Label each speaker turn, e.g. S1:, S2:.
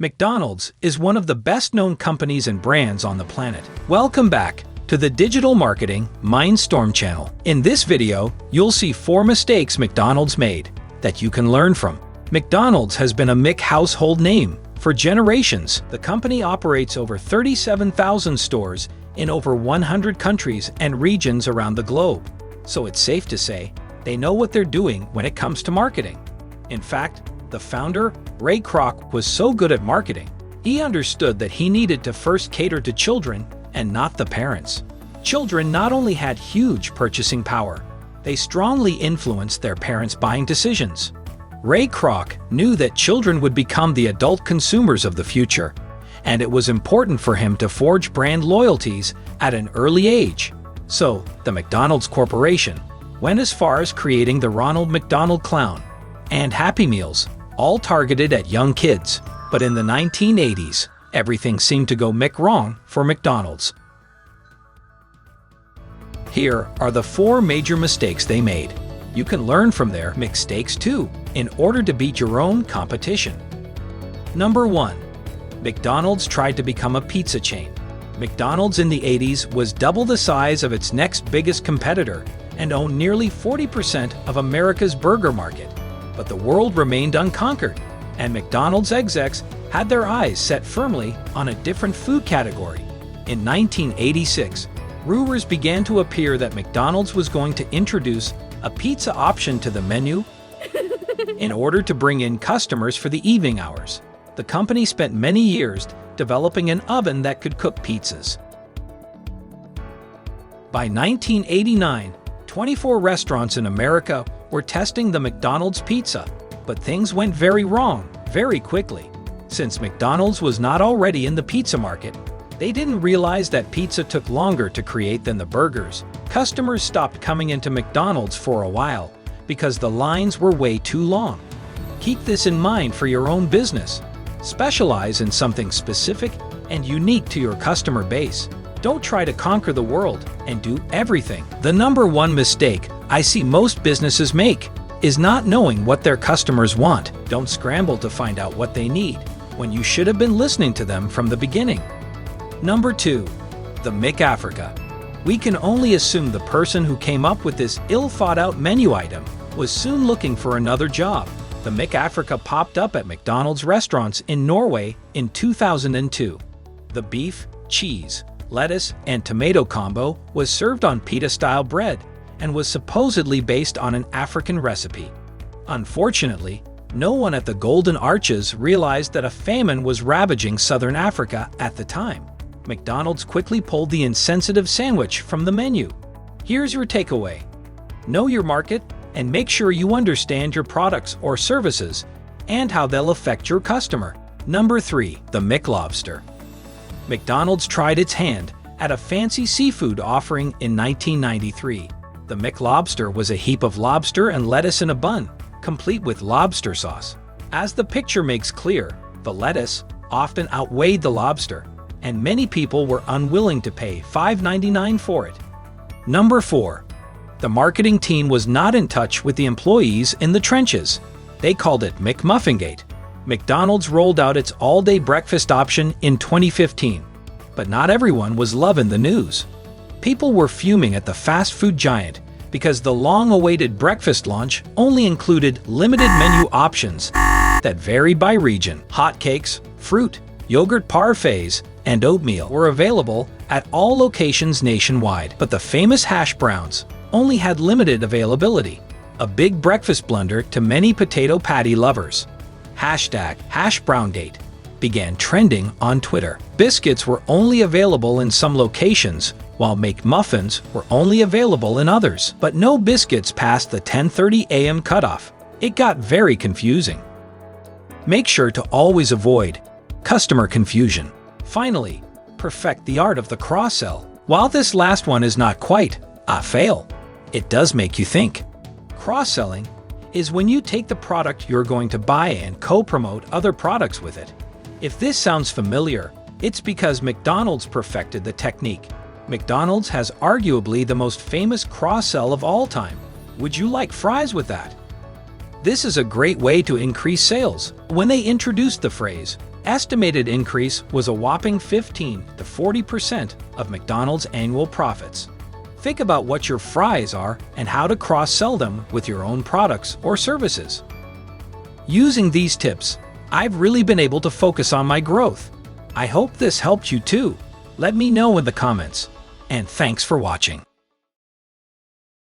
S1: McDonald's is one of the best-known companies and brands on the planet. Welcome back to the Digital Marketing Mindstorm channel. In this video, you'll see 4 mistakes McDonald's made that you can learn from. McDonald's has been a Mc household name for generations. The company operates over 37,000 stores in over 100 countries and regions around the globe. So it's safe to say they know what they're doing when it comes to marketing. In fact, the founder, Ray Kroc, was so good at marketing, he understood that he needed to first cater to children and not the parents. Children not only had huge purchasing power, they strongly influenced their parents' buying decisions. Ray Kroc knew that children would become the adult consumers of the future, and it was important for him to forge brand loyalties at an early age. So, the McDonald's Corporation went as far as creating the Ronald McDonald Clown and Happy Meals, all targeted at young kids. But in the 1980s, everything seemed to go wrong for McDonald's. Here are the 4 major mistakes they made. You can learn from their mistakes too, in order to beat your own competition. Number 1. McDonald's tried to become a pizza chain. McDonald's in the 80s was double the size of its next biggest competitor and owned nearly 40% of America's burger market. But the world remained unconquered, and McDonald's execs had their eyes set firmly on a different food category. In 1986, rumors began to appear that McDonald's was going to introduce a pizza option to the menu in order to bring in customers for the evening hours. The company spent many years developing an oven that could cook pizzas. By 1989, 24 restaurants in America were testing the McDonald's pizza, but things went very wrong very quickly. Since McDonald's was not already in the pizza market, they didn't realize that pizza took longer to create than the burgers. Customers stopped coming into McDonald's for a while because the lines were way too long. Keep this in mind for your own business. Specialize in something specific and unique to your customer base. Don't try to conquer the world and do everything. The number 1 mistake I see most businesses make is not knowing what their customers want. Don't scramble to find out what they need when you should have been listening to them from the beginning. Number 2. The McAfrica. We can only assume the person who came up with this ill-thought-out menu item was soon looking for another job. The McAfrica popped up at McDonald's restaurants in Norway in 2002. The beef, cheese, lettuce, and tomato combo was served on pita-style bread and was supposedly based on an African recipe. Unfortunately, no one at the Golden Arches realized that a famine was ravaging southern Africa at the time. McDonald's quickly pulled the insensitive sandwich from the menu. Here's your takeaway. Know your market and make sure you understand your products or services and how they'll affect your customer. Number 3. The Mclobster. McDonald's tried its hand at a fancy seafood offering in 1993. The Mclobster was a heap of lobster and lettuce in a bun, complete with lobster sauce. As the picture makes clear, the lettuce often outweighed the lobster, and many people were unwilling to pay $5.99 for it. Number 4. The marketing team was not in touch with the employees in the trenches. They called it McMuffingate. McDonald's rolled out its all-day breakfast option in 2015, but not everyone was loving the news. People were fuming at the fast food giant because the long-awaited breakfast launch only included limited menu options that varied by region. Hotcakes, fruit, yogurt parfaits, and oatmeal were available at all locations nationwide, but the famous hash browns only had limited availability, a big breakfast blunder to many potato patty lovers. #HashBrownDate began trending on Twitter. Biscuits were only available in some locations, while McMuffins were only available in others. But no biscuits passed the 10:30 a.m. cutoff. It got very confusing. Make sure to always avoid customer confusion. Finally, perfect the art of the cross-sell. While this last one is not quite a fail, it does make you think. Cross-selling is when you take the product you're going to buy and co-promote other products with it. If this sounds familiar, it's because McDonald's perfected the technique. McDonald's has arguably the most famous cross-sell of all time. Would you like fries with that? This is a great way to increase sales. When they introduced the phrase, estimated increase was a whopping 15 to 40% of McDonald's annual profits. Think about what your fries are and how to cross-sell them with your own products or services. Using these tips, I've really been able to focus on my growth. I hope this helped you too. Let me know in the comments. And thanks for watching.